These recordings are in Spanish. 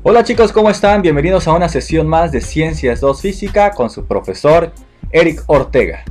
Hola chicos, ¿cómo están? Bienvenidos a una sesión más de Ciencias 2 Física con su profesor Eric Ortega.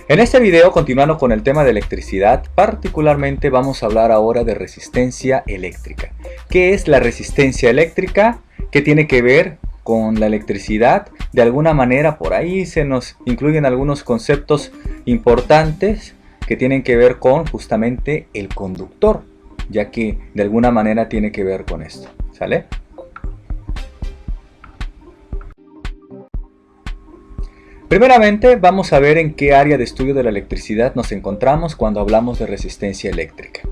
En este video, continuando con el tema de electricidad, particularmente vamos a hablar ahora de resistencia eléctrica. ¿Qué es la resistencia eléctrica? ¿Qué tiene que ver con la electricidad? De alguna manera por ahí se nos incluyen algunos conceptos importantes que tienen que ver con justamente el conductor, ya que de alguna manera tiene que ver con esto, ¿sale? Primeramente vamos a ver en qué área de estudio de la electricidad nos encontramos cuando hablamos de resistencia eléctrica.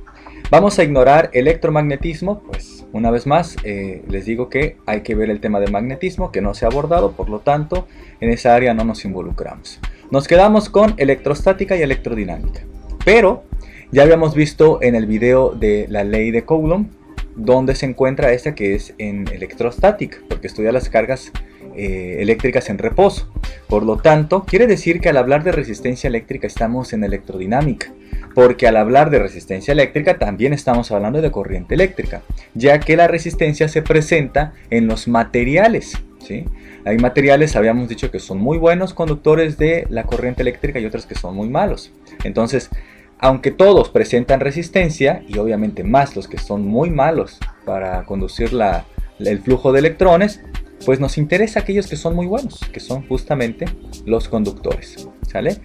Vamos a ignorar electromagnetismo, pues una vez más les digo que hay que ver el tema de magnetismo que no se ha abordado, por lo tanto en esa área no nos involucramos. Nos quedamos con electrostática y electrodinámica, pero ya habíamos visto en el video de la ley de Coulomb donde se encuentra esta, que es en electrostática, porque estudia las cargas eléctricas en reposo. Por lo tanto, quiere decir que al hablar de resistencia eléctrica estamos en electrodinámica, porque al hablar de resistencia eléctrica también estamos hablando de corriente eléctrica, ya que la resistencia se presenta en los materiales, ¿sí? Hay materiales, habíamos dicho, que son muy buenos conductores de la corriente eléctrica y otros que son muy malos. Entonces, aunque todos presentan resistencia, y obviamente más los que son muy malos para conducir el flujo de electrones, pues nos interesa aquellos que son muy buenos, que son justamente los conductores, ¿sale?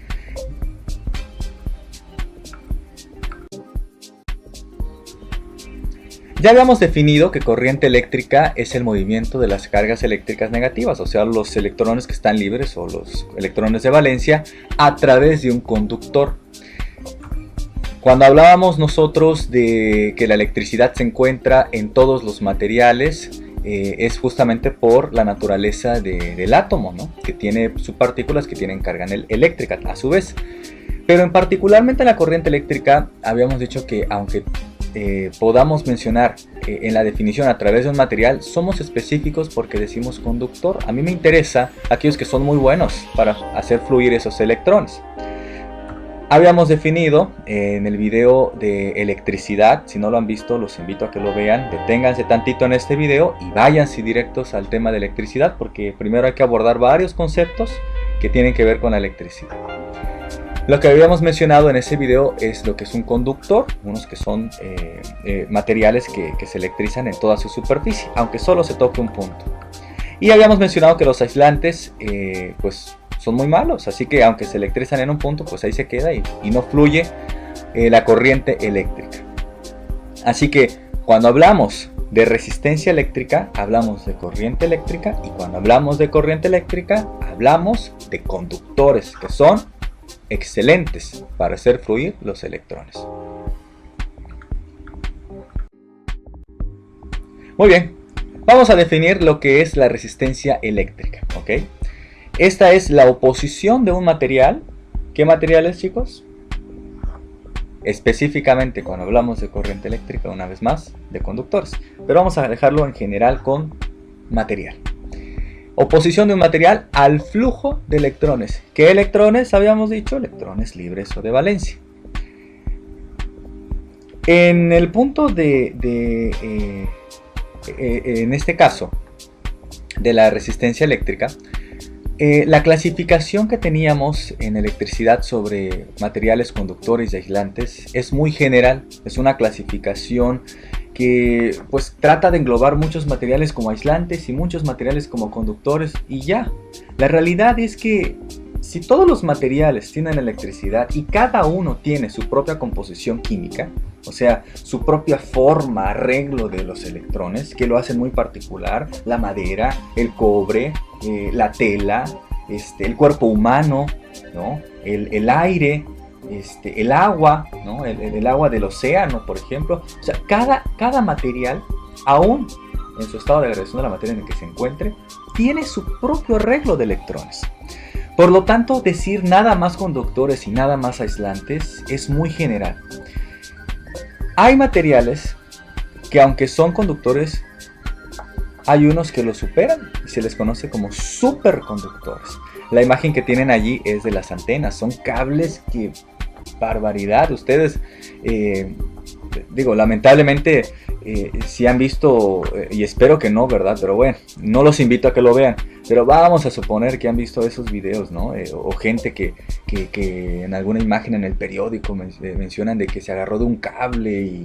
Ya habíamos definido que corriente eléctrica es el movimiento de las cargas eléctricas negativas, o sea, los electrones que están libres o los electrones de valencia a través de un conductor. Cuando hablábamos nosotros de que la electricidad se encuentra en todos los materiales, es justamente por la naturaleza del átomo, ¿no? Que tiene subpartículas que tienen carga eléctrica a su vez. Pero en particularmente en la corriente eléctrica habíamos dicho que aunque podamos mencionar en la definición a través de un material, somos específicos porque decimos conductor. A mí me interesa aquellos que son muy buenos para hacer fluir esos electrones. Habíamos definido en el video de electricidad, si no lo han visto los invito a que lo vean, deténganse tantito en este video y váyanse directos al tema de electricidad, porque primero hay que abordar varios conceptos que tienen que ver con la electricidad. Lo que habíamos mencionado en ese video es lo que es un conductor, unos que son materiales que se electrizan en toda su superficie, aunque solo se toque un punto. Y habíamos mencionado que los aislantes pues son muy malos, así que aunque se electrizan en un punto, pues ahí se queda y no fluye la corriente eléctrica. Así que cuando hablamos de resistencia eléctrica, hablamos de corriente eléctrica, y cuando hablamos de corriente eléctrica, hablamos de conductores que son excelentes para hacer fluir los electrones. Muy bien, vamos a definir lo que es la resistencia eléctrica, ¿ok? Esta es la oposición de un material. ¿Qué material es, chicos? Específicamente cuando hablamos de corriente eléctrica, una vez más, de conductores. Pero vamos a dejarlo en general con material. Oposición de un material al flujo de electrones. ¿Qué electrones habíamos dicho? Electrones libres o de valencia. En el punto en este caso, de la resistencia eléctrica, la clasificación que teníamos en electricidad sobre materiales conductores y aislantes es muy general. Es una clasificación que pues trata de englobar muchos materiales como aislantes y muchos materiales como conductores y ya. La realidad es que si todos los materiales tienen electricidad y cada uno tiene su propia composición química, o sea, su propia forma, arreglo de los electrones, que lo hacen muy particular, la madera, el cobre, la tela, el cuerpo humano, ¿no? El aire, el agua, ¿no? El agua del océano, por ejemplo. O sea, cada material, aún en su estado de agregación de la materia en el que se encuentre, tiene su propio arreglo de electrones. Por lo tanto, decir nada más conductores y nada más aislantes es muy general. Hay materiales que, aunque son conductores, hay unos que los superan y se les conoce como superconductores. La imagen que tienen allí es de las antenas. Son cables que barbaridad. Ustedes, digo, lamentablemente, si han visto, y espero que no, ¿verdad? Pero bueno, no los invito a que lo vean. Pero vamos a suponer que han visto esos videos, ¿no? O gente que en alguna imagen en el periódico mencionan de que se agarró de un cable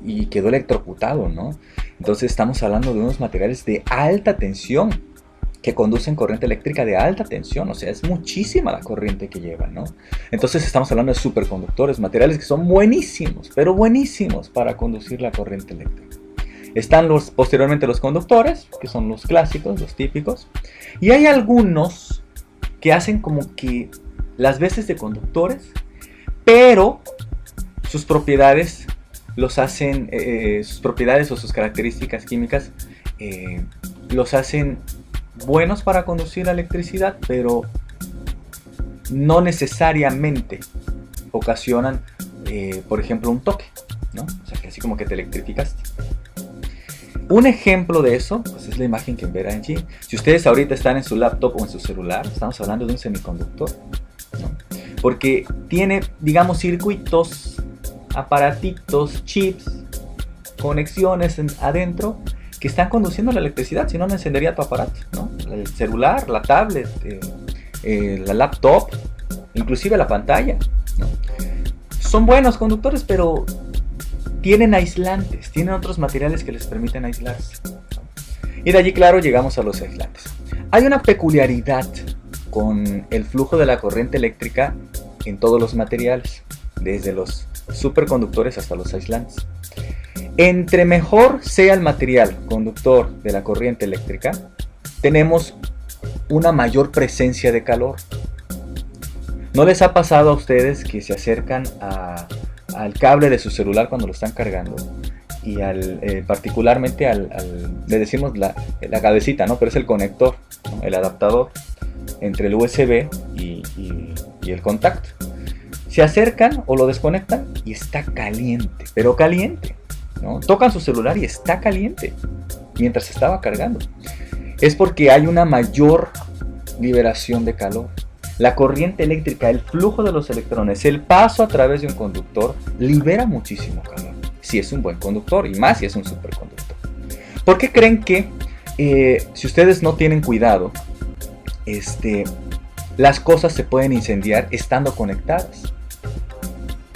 y quedó electrocutado, ¿no? Entonces estamos hablando de unos materiales de alta tensión que conducen corriente eléctrica de alta tensión, o sea, es muchísima la corriente que llevan, ¿no? Entonces estamos hablando de superconductores, materiales que son buenísimos, pero buenísimos para conducir la corriente eléctrica. Están posteriormente los conductores, que son los clásicos, los típicos, y hay algunos que hacen como que las veces de conductores, pero sus propiedades los hacen, sus propiedades o sus características químicas los hacen buenos para conducir la electricidad, pero no necesariamente ocasionan, por ejemplo, un toque, ¿no? O sea, que así como que te electrificaste. Un ejemplo de eso, pues es la imagen que verán allí. Si ustedes ahorita están en su laptop o en su celular, estamos hablando de un semiconductor, ¿no? Porque tiene, digamos, circuitos, aparatitos, chips, conexiones adentro que están conduciendo la electricidad, si no, no encendería tu aparato, ¿no? El celular, la tablet, la laptop, inclusive la pantalla, ¿no? Son buenos conductores, pero tienen aislantes, tienen otros materiales que les permiten aislarse. Y de allí, claro, llegamos a los aislantes. Hay una peculiaridad con el flujo de la corriente eléctrica en todos los materiales, desde los superconductores hasta los aislantes. Entre mejor sea el material conductor de la corriente eléctrica, tenemos una mayor presencia de calor. ¿No les ha pasado a ustedes que se acercan al cable de su celular cuando lo están cargando? Y particularmente le decimos la cabecita, ¿no? Pero es el conector, ¿no? El adaptador entre el USB y el contacto. Se acercan o lo desconectan y está caliente, pero caliente, ¿no? Tocan su celular y está caliente mientras se estaba cargando. Es porque hay una mayor liberación de calor. La corriente eléctrica, el flujo de los electrones, el paso a través de un conductor, libera muchísimo calor. Si es un buen conductor y más si es un superconductor. ¿Por qué creen que si ustedes no tienen cuidado, las cosas se pueden incendiar estando conectadas?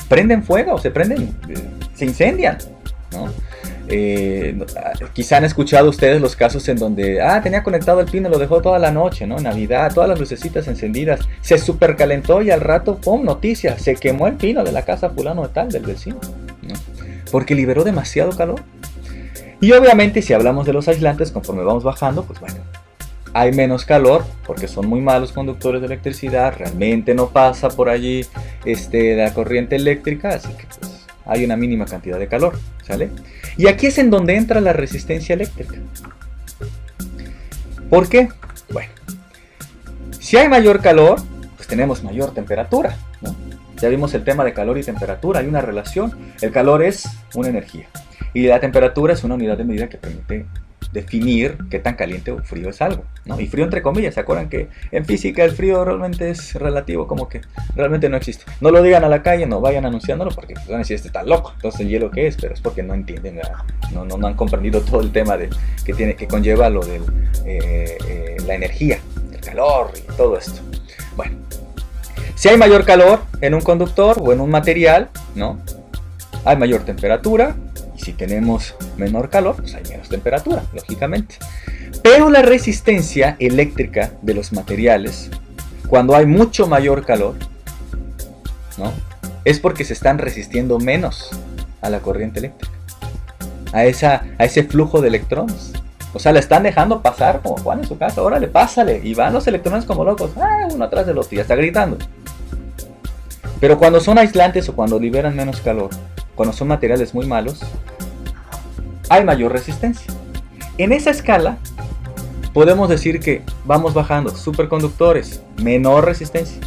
Prenden fuego, se incendian, ¿no? Quizá han escuchado ustedes los casos en donde tenía conectado el pino y lo dejó toda la noche, ¿no? Navidad, todas las lucecitas encendidas, se supercalentó y al rato, ¡pum!, noticia, se quemó el pino de la casa fulano de tal, del vecino, ¿no? Porque liberó demasiado calor. Y obviamente si hablamos de los aislantes, conforme vamos bajando, pues bueno, hay menos calor porque son muy malos conductores de electricidad, realmente no pasa por allí la corriente eléctrica, así que pues hay una mínima cantidad de calor, ¿sale? Y aquí es en donde entra la resistencia eléctrica. ¿Por qué? Bueno, si hay mayor calor, pues tenemos mayor temperatura, ¿no? Ya vimos el tema de calor y temperatura, hay una relación. El calor es una energía y la temperatura es una unidad de medida que permite definir qué tan caliente o frío es algo, ¿no? Y frío entre comillas, ¿se acuerdan que en física el frío realmente es relativo, como que realmente no existe? No lo digan a la calle, no vayan anunciándolo porque pues, van a decir, este está loco, entonces el hielo qué es, pero es porque no entienden, no han comprendido todo el tema que conlleva lo de la energía, el calor y todo esto. Bueno, si hay mayor calor en un conductor o en un material, ¿no? Hay mayor temperatura. Y si tenemos menor calor, pues hay menos temperatura, lógicamente. Pero la resistencia eléctrica de los materiales, cuando hay mucho mayor calor, ¿no? Es porque se están resistiendo menos a la corriente eléctrica, a ese flujo de electrones. O sea, le están dejando pasar como Juan en su casa, órale, pásale. Y van los electrones como locos, uno atrás del otro, y ya está gritando. Pero cuando son aislantes o cuando liberan menos calor, cuando son materiales muy malos, hay mayor resistencia. En esa escala podemos decir que vamos bajando. Superconductores, menor resistencia.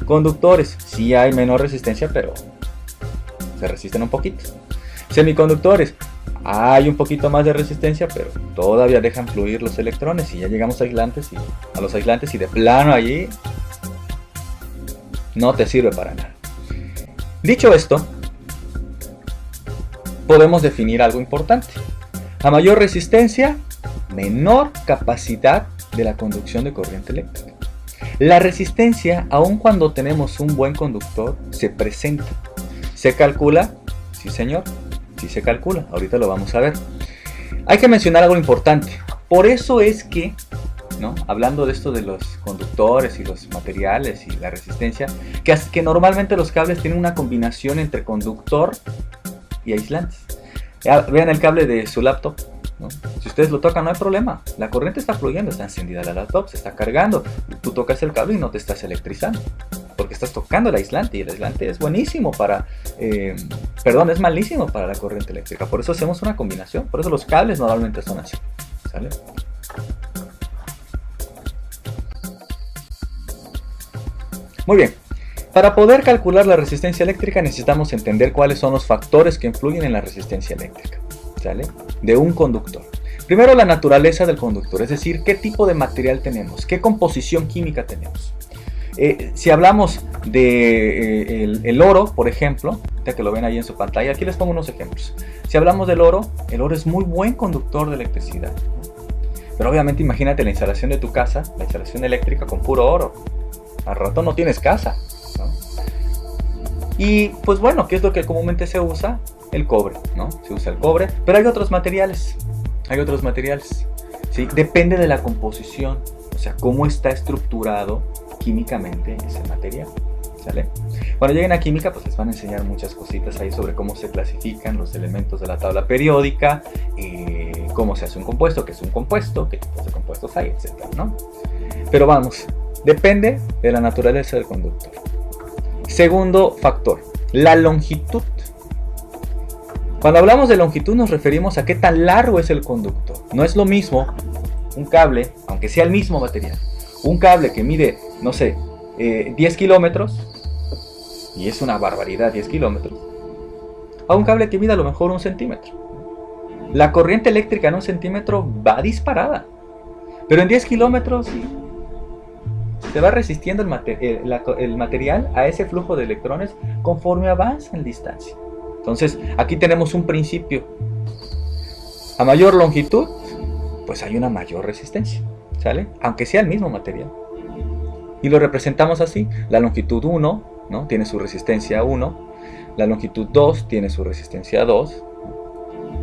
Conductores, sí hay menor resistencia, pero se resisten un poquito. Semiconductores, hay un poquito más de resistencia, pero todavía dejan fluir los electrones. Y ya llegamos a los aislantes y de plano allí no te sirve para nada. Dicho esto, podemos definir algo importante. A mayor resistencia, menor capacidad de la conducción de corriente eléctrica. La resistencia, aun cuando tenemos un buen conductor, se presenta. ¿Se calcula? Sí, señor. Sí se calcula. Ahorita lo vamos a ver. Hay que mencionar algo importante. Por eso es que, ¿no?, hablando de esto de los conductores y los materiales y la resistencia, que normalmente los cables tienen una combinación entre conductor y aislantes. Vean el cable de su laptop, ¿no? Si ustedes lo tocan no hay problema, la corriente está fluyendo, está encendida la laptop, se está cargando, tú tocas el cable y no te estás electrizando, porque estás tocando el aislante, y el aislante es buenísimo para, es malísimo para la corriente eléctrica. Por eso hacemos una combinación, por eso los cables normalmente son así, ¿sale? Muy bien, para poder calcular la resistencia eléctrica necesitamos entender cuáles son los factores que influyen en la resistencia eléctrica, ¿sale?, de un conductor. Primero, la naturaleza del conductor, es decir, qué tipo de material tenemos, qué composición química tenemos. Si hablamos de el oro, por ejemplo, ya que lo ven ahí en su pantalla, aquí les pongo unos ejemplos. Si hablamos del oro, el oro es muy buen conductor de electricidad. Pero obviamente imagínate la instalación de tu casa, la instalación eléctrica con puro oro. Al rato no tienes casa, ¿no? Y pues bueno, ¿qué es lo que comúnmente se usa? El cobre, ¿no? Se usa el cobre, pero hay otros materiales. ¿Sí? Depende de la composición, o sea, cómo está estructurado químicamente ese material, ¿sale? Cuando lleguen a química, pues les van a enseñar muchas cositas ahí sobre cómo se clasifican los elementos de la tabla periódica, cómo se hace un compuesto, qué es un compuesto, qué tipos de compuestos hay, etcétera, ¿no? Pero vamos, depende de la naturaleza del conductor. Segundo factor, la longitud. Cuando hablamos de longitud nos referimos a qué tan largo es el conductor. No es lo mismo un cable, aunque sea el mismo material, un cable que mide, no sé, 10 kilómetros, y es una barbaridad 10 kilómetros, a un cable que mide a lo mejor 1 centímetro. La corriente eléctrica en 1 centímetro va disparada, pero en 10 kilómetros se va resistiendo el material a ese flujo de electrones conforme avanza en distancia. Entonces, aquí tenemos un principio. A mayor longitud, pues hay una mayor resistencia, ¿sale? Aunque sea el mismo material. Y lo representamos así. La longitud 1, ¿no?, tiene su resistencia 1. La longitud 2 tiene su resistencia 2.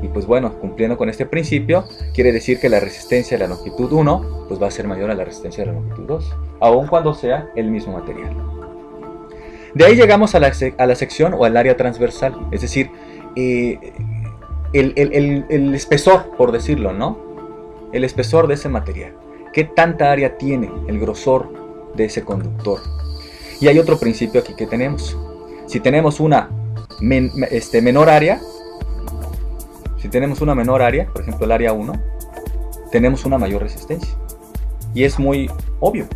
Y pues bueno, cumpliendo con este principio, quiere decir que la resistencia de la longitud 1 pues va a ser mayor a la resistencia de la longitud 2, aun cuando sea el mismo material. De ahí llegamos a la sección o al área transversal, es decir, el espesor, por decirlo, ¿no? El espesor de ese material. ¿Qué tanta área tiene el grosor de ese conductor? Y hay otro principio aquí que tenemos. Si tenemos una menor área, por ejemplo el área 1, tenemos una mayor resistencia. Y es muy obvio,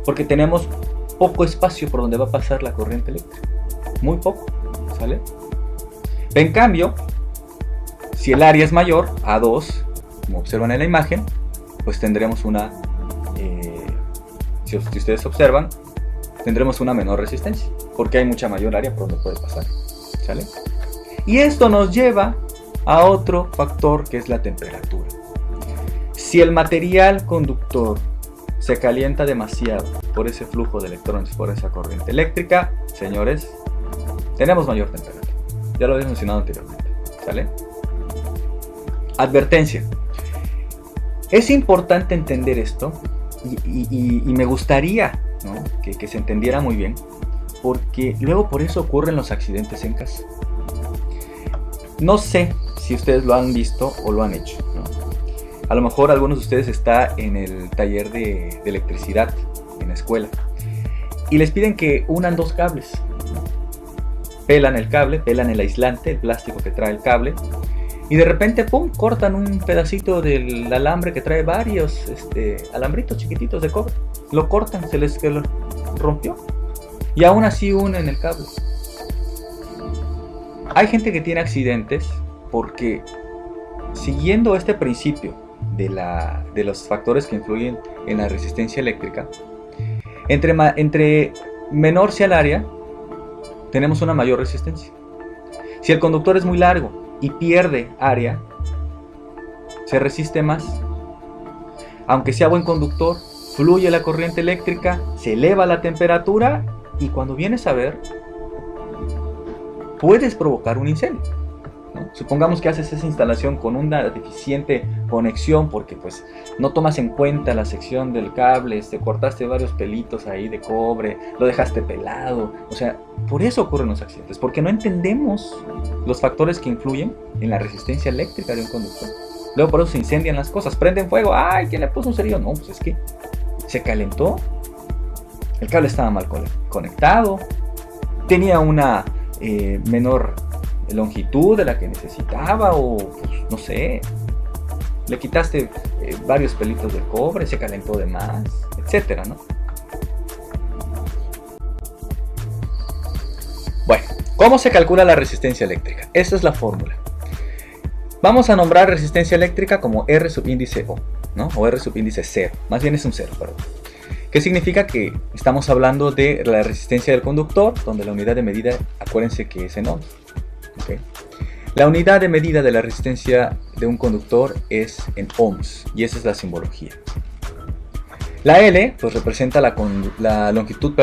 porque tenemos poco espacio por donde va a pasar la corriente eléctrica. Muy poco, ¿sale? En cambio, si el área es mayor, A2, como observan en la imagen, pues tendremos una, si ustedes observan, tendremos una menor resistencia, porque hay mucha mayor área por donde puede pasar, ¿sale? Y esto nos lleva a otro factor que es la temperatura. Si el material conductor se calienta demasiado por ese flujo de electrones, por esa corriente eléctrica, señores, tenemos mayor temperatura. Ya lo había mencionado anteriormente, ¿sale? Advertencia. Es importante entender esto y me gustaría, ¿no?, que se entendiera muy bien, porque luego por eso ocurren los accidentes en casa. No sé si ustedes lo han visto o lo han hecho, ¿no? A lo mejor algunos de ustedes está en el taller de electricidad en la escuela y les piden que unan 2 cables. Pelan el cable, pelan el aislante, el plástico que trae el cable, y de repente, ¡pum!, cortan un pedacito del alambre que trae varios alambritos chiquititos de cobre. Lo cortan, se les rompió, y aún así unen el cable. Hay gente que tiene accidentes porque, siguiendo este principio de los factores que influyen en la resistencia eléctrica, entre menor sea el área, tenemos una mayor resistencia. Si el conductor es muy largo y pierde área, se resiste más. Aunque sea buen conductor, fluye la corriente eléctrica, se eleva la temperatura y cuando vienes a ver, puedes provocar un incendio, ¿no? Supongamos que haces esa instalación con una deficiente conexión porque pues no tomas en cuenta la sección del cable, te cortaste varios pelitos ahí de cobre, lo dejaste pelado. O sea, por eso ocurren los accidentes, porque no entendemos los factores que influyen en la resistencia eléctrica de un conductor. Luego por eso se incendian las cosas, prenden fuego. ¡Ay! ¿Quién le puso un cerillo? No, pues es que se calentó, el cable estaba mal conectado, tenía una menor longitud de la que necesitaba, o pues, no sé, le quitaste varios pelitos de cobre, se calentó de más, etcétera, ¿no? Bueno, ¿cómo se calcula la resistencia eléctrica? Esta es la fórmula. Vamos a nombrar resistencia eléctrica como R subíndice O, ¿no? O R subíndice 0, más bien es un 0, perdón. ¿Qué significa? Que estamos hablando de la resistencia del conductor, donde la unidad de medida, acuérdense que es en ohms. ¿Okay? La unidad de medida de la resistencia de un conductor es en ohms, y esa es la simbología. La L pues representa la longitud,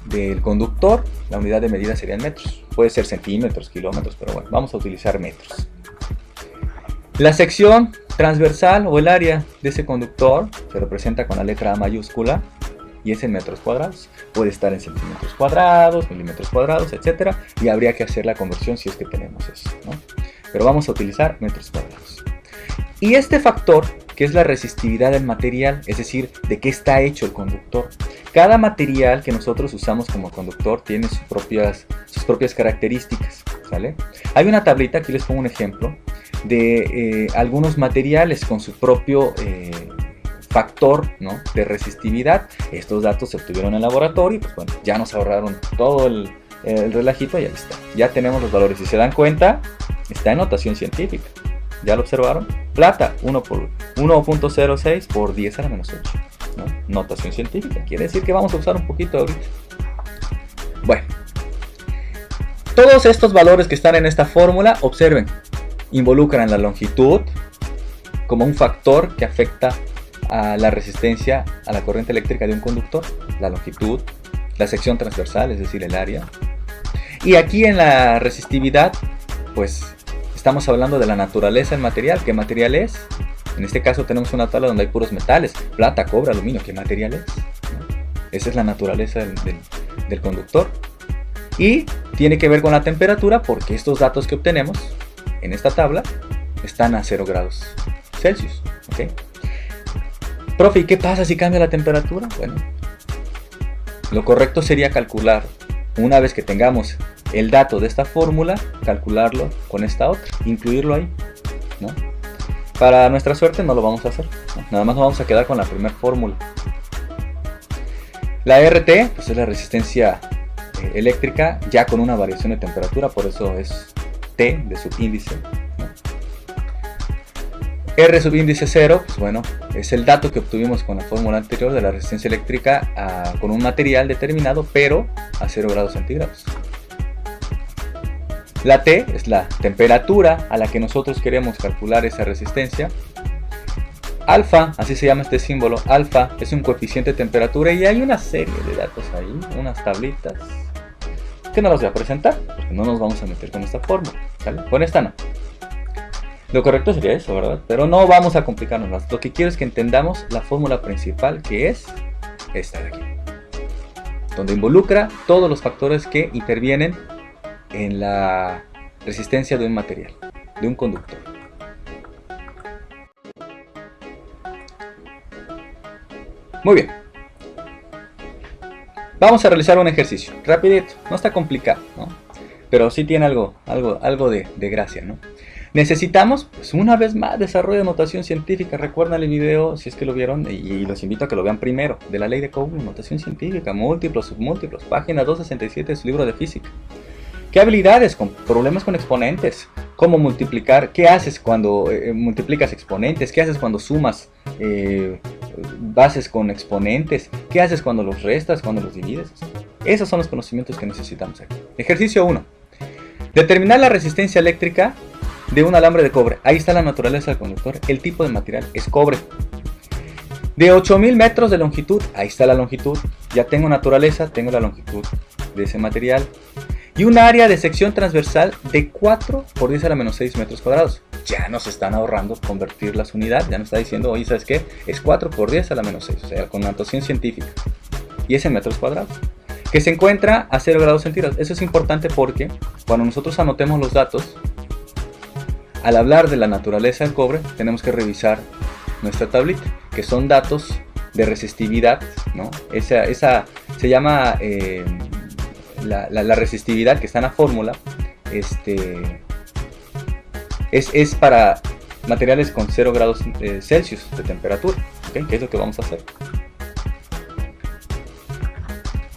del conductor. La unidad de medida sería en metros. Puede ser centímetros, kilómetros, pero bueno, vamos a utilizar metros. La sección transversal o el área de ese conductor se representa con la letra A mayúscula y es en metros cuadrados. Puede estar en centímetros cuadrados, milímetros cuadrados, etc. Y habría que hacer la conversión si es que tenemos eso, ¿no? Pero vamos a utilizar metros cuadrados. Y este factor, que es la resistividad del material, es decir, de qué está hecho el conductor. Cada material que nosotros usamos como conductor tiene sus propias características, ¿sale? Hay una tablita, aquí les pongo un ejemplo, de algunos materiales con su propio factor, ¿no?, de resistividad. Estos datos se obtuvieron en el laboratorio y pues bueno, ya nos ahorraron todo el relajito y ya está. Ya tenemos los valores. Si se dan cuenta, está en notación científica. ¿Ya lo observaron? Plata, 1.06 por 10 a la menos 8. ¿No? Notación científica. Quiere decir que vamos a usar un poquito ahorita. Bueno. Todos estos valores que están en esta fórmula, observen, involucran la longitud como un factor que afecta a la resistencia a la corriente eléctrica de un conductor. La longitud, la sección transversal, es decir, el área. Y aquí en la resistividad, pues estamos hablando de la naturaleza del material. ¿Qué material es? En este caso tenemos una tabla donde hay puros metales, plata, cobre, aluminio. ¿Qué material es? Esa es la naturaleza del conductor. Y tiene que ver con la temperatura, porque estos datos que obtenemos en esta tabla están a 0 grados Celsius. ¿Okay? Profe, ¿y qué pasa si cambia la temperatura? Bueno, lo correcto sería calcular, una vez que tengamos el dato de esta fórmula, calcularlo con esta otra, incluirlo ahí, ¿no? Para nuestra suerte no lo vamos a hacer, ¿no? Nada más nos vamos a quedar con la primera fórmula. La RT pues es la resistencia eléctrica ya con una variación de temperatura, por eso es T de subíndice, ¿no? R subíndice 0, pues bueno, es el dato que obtuvimos con la fórmula anterior de la resistencia eléctrica con un material determinado, pero a 0 grados centígrados. La T es la temperatura a la que nosotros queremos calcular esa resistencia. Alfa, así se llama este símbolo, alfa es un coeficiente de temperatura y hay una serie de datos ahí, unas tablitas, que no las voy a presentar, porque no nos vamos a meter con esta fórmula, ¿sale? Con esta no. Lo correcto sería eso, ¿verdad? Pero no vamos a complicarnos más. Lo que quiero es que entendamos la fórmula principal, que es esta de aquí, donde involucra todos los factores que intervienen en la resistencia de un material, de un conductor. Muy bien. Vamos a realizar un ejercicio, rapidito, no está complicado, ¿no? Pero sí tiene algo de gracia, ¿no? Necesitamos, pues una vez más, desarrollo de notación científica. Recuerdan el video, si es que lo vieron, y los invito a que lo vean primero, de la ley de Coulomb, notación científica, múltiplos, submúltiplos, página 267 de su libro de física. ¿Qué habilidades? Con problemas con exponentes, cómo multiplicar, qué haces cuando multiplicas exponentes, qué haces cuando sumas bases con exponentes, qué haces cuando los restas, cuando los divides. Esos son los conocimientos que necesitamos aquí. Ejercicio 1. Determinar la resistencia eléctrica de un alambre de cobre. Ahí está la naturaleza del conductor. El tipo de material es cobre. De 8000 metros de longitud. Ahí está la longitud. Ya tengo naturaleza, tengo la longitud de ese material. Y un área de sección transversal de 4 por 10 a la menos 6 metros cuadrados. Ya nos están ahorrando convertir las unidades. Ya nos está diciendo, oye, ¿sabes qué? Es 4 por 10 a la menos 6. O sea, con notación científica. Y es en metros cuadrados. Que se encuentra a 0 grados centígrados. Eso es importante porque cuando nosotros anotemos los datos, al hablar de la naturaleza del cobre, tenemos que revisar nuestra tablita, que son datos de resistividad, ¿no? Esa se llama la resistividad que está en la fórmula. Es para materiales con 0 grados Celsius de temperatura, ¿okay? ¿Qué es lo que vamos a hacer?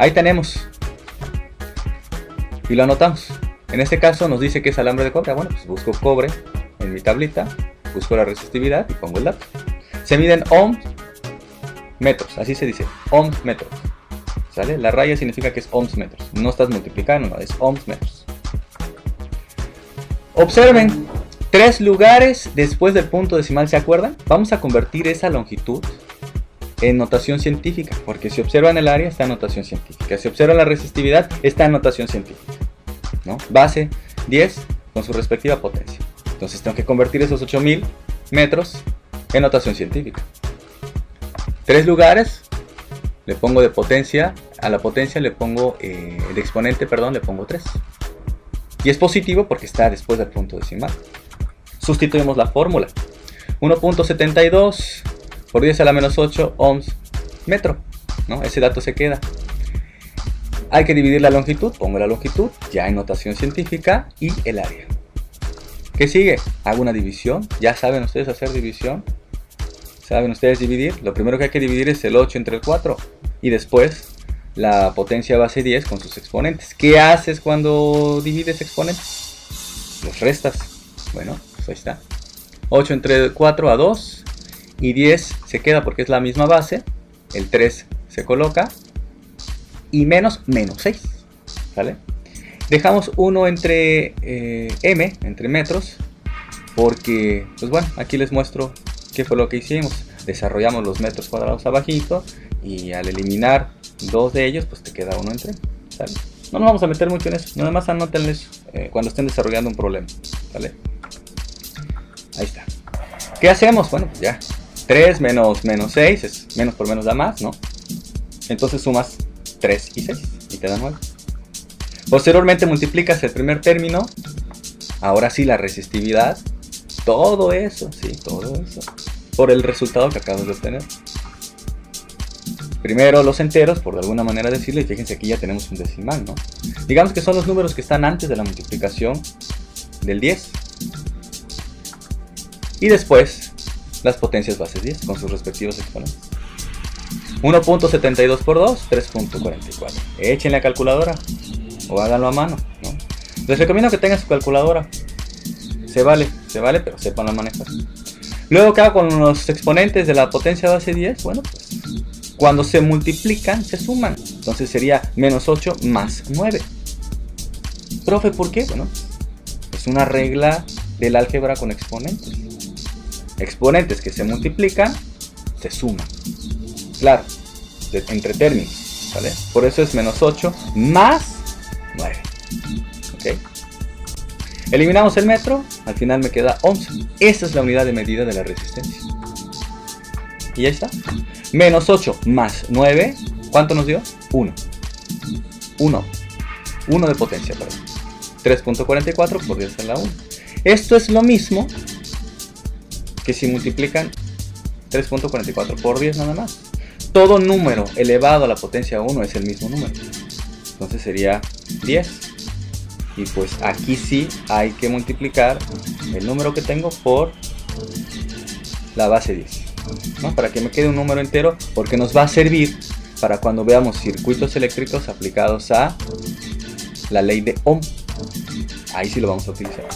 Ahí tenemos. Y lo anotamos. En este caso nos dice que es alambre de cobre. Bueno, pues busco cobre en mi tablita, busco la resistividad y pongo el dato. Se miden ohms metros, así se dice, ohms metros. ¿Sale? La raya significa que es ohms metros. No estás multiplicando, no, es ohms metros. Observen, 3 lugares después del punto decimal, ¿se acuerdan? Vamos a convertir esa longitud en notación científica, porque si observan el área está en notación científica, si observan la resistividad está en notación científica, ¿no? Base 10 con su respectiva potencia. Entonces tengo que convertir esos 8000 metros en notación científica. 3 lugares, le pongo de potencia, a la potencia le pongo, el exponente, perdón, le pongo 3. Y es positivo porque está después del punto decimal. Sustituimos la fórmula. 1.72 por 10 a la menos 8 ohms metro, ¿no? Ese dato se queda. Hay que dividir la longitud, pongo la longitud, ya en notación científica, y el área. ¿Qué sigue? Hago una división. Ya saben ustedes hacer división. ¿Saben ustedes dividir? Lo primero que hay que dividir es el 8 entre el 4. Y después la potencia base 10 con sus exponentes. ¿Qué haces cuando divides exponentes? Los restas. Bueno, pues ahí está. 8 entre 4 a 2. Y 10 se queda porque es la misma base. El 3 se coloca. Y menos 6. ¿Vale? Dejamos 1 entre m, entre metros. Porque, pues bueno, aquí les muestro qué fue lo que hicimos. Desarrollamos los metros cuadrados abajito. Y al eliminar 2 de ellos, pues te queda 1 entre. ¿Sale? No nos vamos a meter mucho en eso. Nada más anótenlo eso cuando estén desarrollando un problema. ¿Vale? Ahí está. ¿Qué hacemos? Bueno, pues ya. 3 menos 6 es menos por menos da más, ¿no? Entonces sumas 3 y 6 y te da 9. Posteriormente multiplicas el primer término. Ahora sí la resistividad. Todo eso, sí, todo eso. Por el resultado que acabas de obtener. Primero los enteros, por de alguna manera decirlo. Y fíjense, aquí ya tenemos un decimal, ¿no? Digamos que son los números que están antes de la multiplicación del 10. Y después las potencias bases 10 con sus respectivos exponentes. 1.72 por 2, 3.44. Echen la calculadora o háganlo a mano, ¿no? Les recomiendo que tengan su calculadora. Se vale, pero sepan manejar. Luego, ¿qué hago con los exponentes de la potencia base 10? Bueno, pues cuando se multiplican, se suman. Entonces sería menos 8 más 9. Profe, ¿por qué? Bueno, es una regla del álgebra con exponentes. Exponentes que se multiplican, se suman. Claro, entre términos, ¿vale? Por eso es menos 8 más 9. ¿Ok? Eliminamos el metro, al final me queda ohms. Esa es la unidad de medida de la resistencia. Y ya está. Menos 8 más 9, ¿cuánto nos dio? 1. 1 de potencia, perdón. 3.44 por 10 a la 1. Esto es lo mismo que si multiplican 3.44 por 10 nada más. Todo número elevado a la potencia 1 es el mismo número. Entonces sería 10. Y pues aquí sí hay que multiplicar el número que tengo por la base 10, ¿no? Para que me quede un número entero, porque nos va a servir para cuando veamos circuitos eléctricos aplicados a la ley de Ohm. Ahí sí lo vamos a utilizar.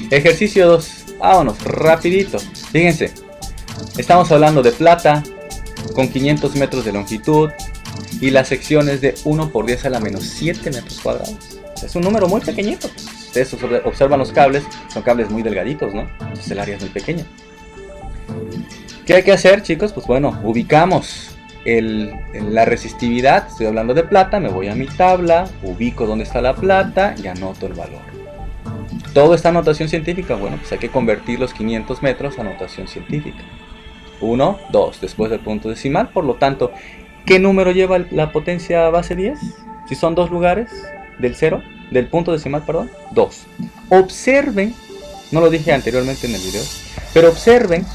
Ejercicio 2. Vámonos, rapidito. Fíjense, estamos hablando de plata con 500 metros de longitud y la sección es de 1 por 10 a la menos 7 metros cuadrados. Es un número muy pequeñito. Ustedes observan los cables, son cables muy delgaditos, ¿no? Entonces el área es muy pequeña. ¿Qué hay que hacer, chicos? Pues bueno, ubicamos la resistividad. Estoy hablando de plata, me voy a mi tabla, ubico dónde está la plata y anoto el valor. ¿Todo está en notación científica? Bueno, pues hay que convertir los 500 metros a notación científica. 1, 2, después del punto decimal. Por lo tanto, ¿qué número lleva la potencia base 10? Si son dos lugares del punto decimal, perdón, 2. Observen, no lo dije anteriormente en el video, pero observen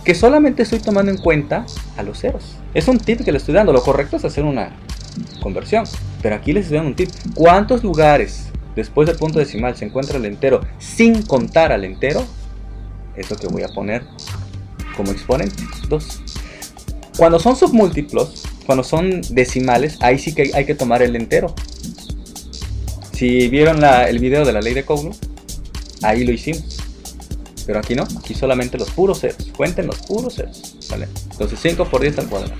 que solamente estoy tomando en cuenta a los ceros. Es un tip que le estoy dando. Lo correcto es hacer una conversión, pero aquí les estoy dando un tip. ¿Cuántos lugares después del punto decimal se encuentra el entero sin contar al entero? Es lo que voy a poner como exponente, 2. Cuando son submúltiplos, cuando son decimales, ahí sí que hay que tomar el entero. Si vieron el video de la ley de Coulomb, ahí lo hicimos. Pero aquí no, aquí solamente los puros ceros. Cuenten los puros ceros, ¿vale? Entonces 5 por 10 al cuadrado.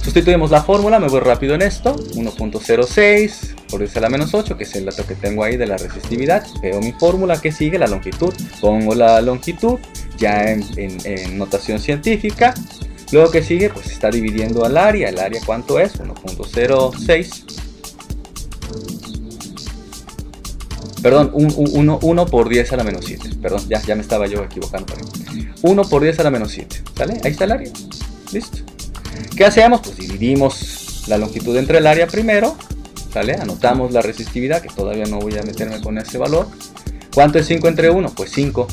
Sustituimos la fórmula, me voy rápido en esto. 1.06 por 10 a la menos 8, que es el dato que tengo ahí de la resistividad. Veo mi fórmula que sigue, la longitud. Pongo la longitud ya en notación científica. Luego que sigue, pues está dividiendo al área. ¿El área cuánto es? 1.06. Perdón, 1 por 10 a la menos 7. Perdón, ya me estaba yo equivocando. 1 por 10 a la menos 7. ¿Sale? Ahí está el área. Listo. ¿Qué hacemos? Pues dividimos la longitud entre el área primero. ¿Sale? Anotamos la resistividad, que todavía no voy a meterme con ese valor. ¿Cuánto es 5 entre 1? Pues 5.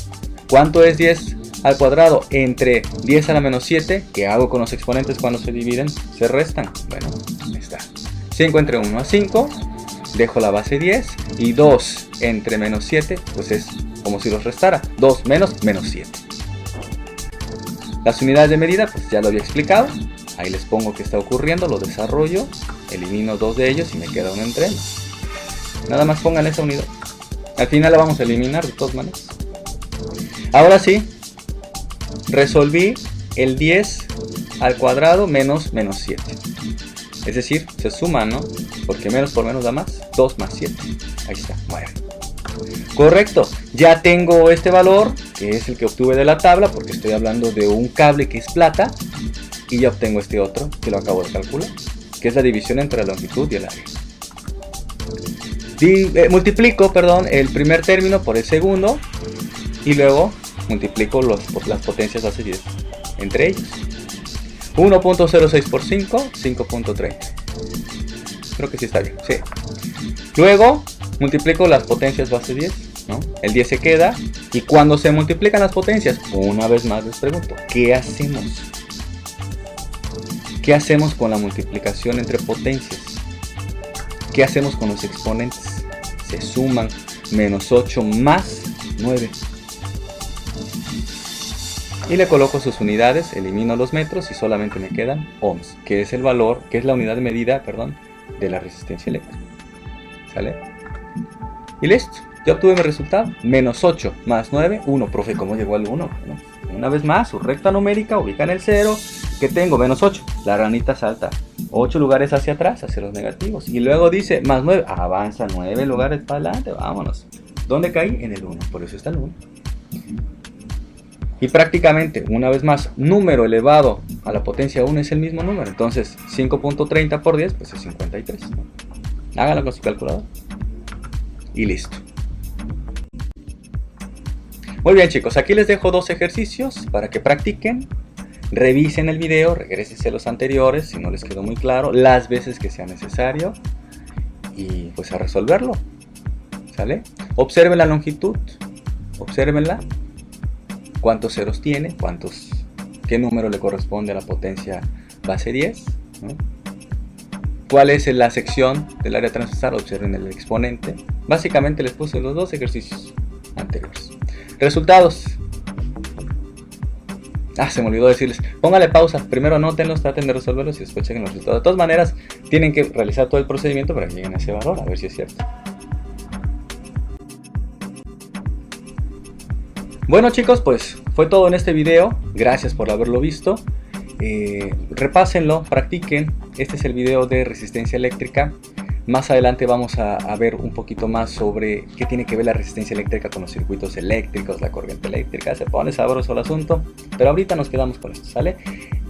¿Cuánto es 10 al cuadrado entre 10 a la menos 7? ¿Qué hago con los exponentes cuando se dividen? Se restan. Bueno, ahí está. 5 entre 1 a 5. Dejo la base 10 y 2 entre menos 7, pues es como si los restara. 2 menos menos 7. Las unidades de medida, pues ya lo había explicado. Ahí les pongo qué está ocurriendo, lo desarrollo, elimino 2 de ellos y me queda uno entre ellos. Nada más pongan esa unidad. Al final la vamos a eliminar de todas maneras. Ahora sí, resolví el 10 al cuadrado menos menos 7. Es decir, se suma, ¿no? Porque menos por menos da más. 2 más 7. Ahí está. Bueno. Correcto. Ya tengo este valor, que es el que obtuve de la tabla, porque estoy hablando de un cable que es plata. Y ya obtengo este otro, que lo acabo de calcular, que es la división entre la longitud y el área. Multiplico, el primer término por el segundo. Y luego multiplico las potencias base 10 entre ellos. 1.06 por 5, 5.30. Creo que sí está bien, sí. Luego multiplico las potencias base 10, ¿no? El 10 se queda. Y cuando se multiplican las potencias, una vez más les pregunto, ¿qué hacemos? ¿Qué hacemos con la multiplicación entre potencias? ¿Qué hacemos con los exponentes? Se suman. Menos 8 más 9. Y le coloco sus unidades, elimino los metros y solamente me quedan ohms, que es el valor, que es la unidad de medida, de la resistencia eléctrica. ¿Sale? Y listo, ya obtuve mi resultado. Menos 8 más 9, 1. Profe, ¿cómo llegó al 1? ¿No? Una vez más, su recta numérica ubica en el 0. ¿Qué tengo? Menos 8. La ranita salta 8 lugares hacia atrás, hacia los negativos. Y luego dice más 9. Avanza 9 lugares para adelante. Vámonos. ¿Dónde caí? En el 1. Por eso está el 1. Y prácticamente, una vez más, número elevado a la potencia 1 es el mismo número. Entonces, 5.30 por 10, pues es 53. Háganlo con su calculador. Y listo. Muy bien, chicos, aquí les dejo 2 ejercicios para que practiquen. Revisen el video, regrésense a los anteriores si no les quedó muy claro, las veces que sea necesario. Y pues a resolverlo. ¿Sale? Observen la longitud. Obsérvenla. ¿Cuántos ceros tiene? ¿Qué número le corresponde a la potencia base 10? ¿No? ¿Cuál es la sección del área transversal? Observen el exponente. Básicamente les puse los 2 ejercicios anteriores. Resultados. Ah, se me olvidó decirles, póngale pausa, primero anótenlos, traten de resolverlos y después chequen los resultados. De todas maneras, tienen que realizar todo el procedimiento para que lleguen a ese valor, a ver si es cierto. Bueno chicos, pues fue todo en este video, gracias por haberlo visto. Repásenlo, practiquen, este es el video de resistencia eléctrica. Más adelante vamos a ver un poquito más sobre qué tiene que ver la resistencia eléctrica con los circuitos eléctricos, la corriente eléctrica. Se pone sabroso el asunto, pero ahorita nos quedamos con esto, ¿sale?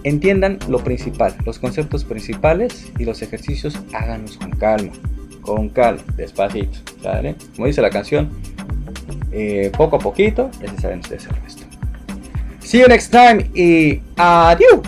Entiendan lo principal, los conceptos principales, y los ejercicios háganlos con calma, despacito, ¿sale? Como dice la canción, poco a poquito, ya se saben ustedes el resto. See you next time y adiós.